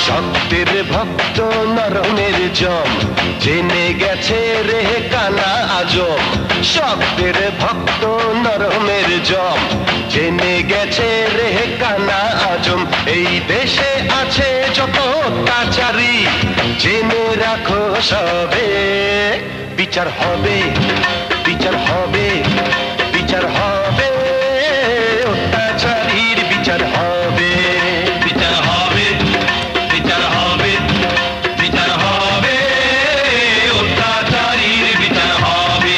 শক্তির ভক্ত নরমের জম জেনে গেছে রে কানা আজম। শক্তির ভক্ত নরমের জম জেনে গেছে রে কানা আজম। এই দেশে আছে যত অত্যাচারী জেনে রাখো সবে, বিচার হবে, বিচার হবে, বিচার হবে, অত্যাচারীর বিচার হবে, বিচার হবে, বিচার হবে, বিচার হবে, অত্যাচারীর বিচার হবে।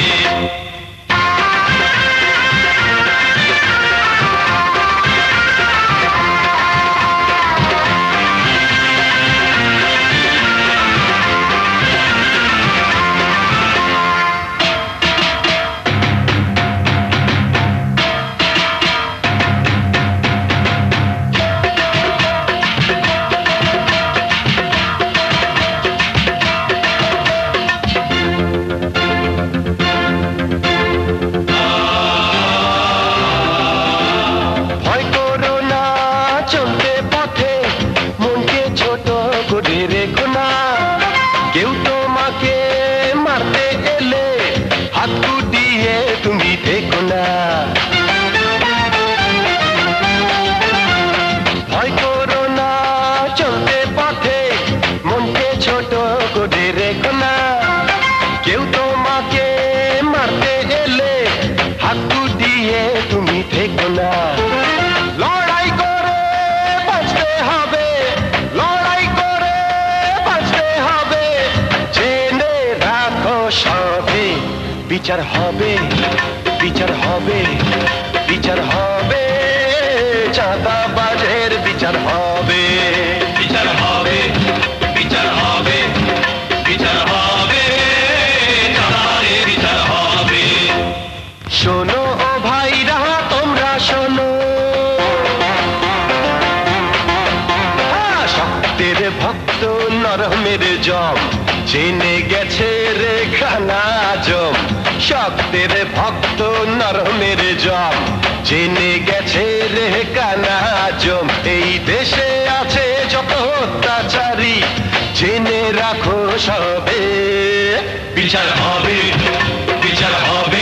কেউ তোমাকে মারতে এলে হাত গুটিয়ে তুমি দেখো না, ভয় করো না, চলতে পথে মনকে ছোট করে রেখো না। কেউ তোমাকে মারতে এলে হাত গুটিয়ে তুমি দেখো না। লড়াই করে বাঁচতে হবে, লড়াই করে বাঁচতে হবে, জেনে রাখো সবে, বিচার হবে, বিচার হবে, বিচার হবে, চাঁদাবাজের বিচার হবে, বিচার হবে, বিচার হবে, বিচার হবে, চাঁদাবাজের বিচার হবে। শোনো ও ভাইরা তোমরা শোনো, শক্তির ভক্ত নরমের জম জেনে গেছে রে কানা আজম। শক্তির ভক্ত নরমের জম জেনে গেছে রে কানা আজম। এই দেশে আছে যত অত্যাচারী জেনে রাখো সবে, বিচার হবে, বিচার হবে,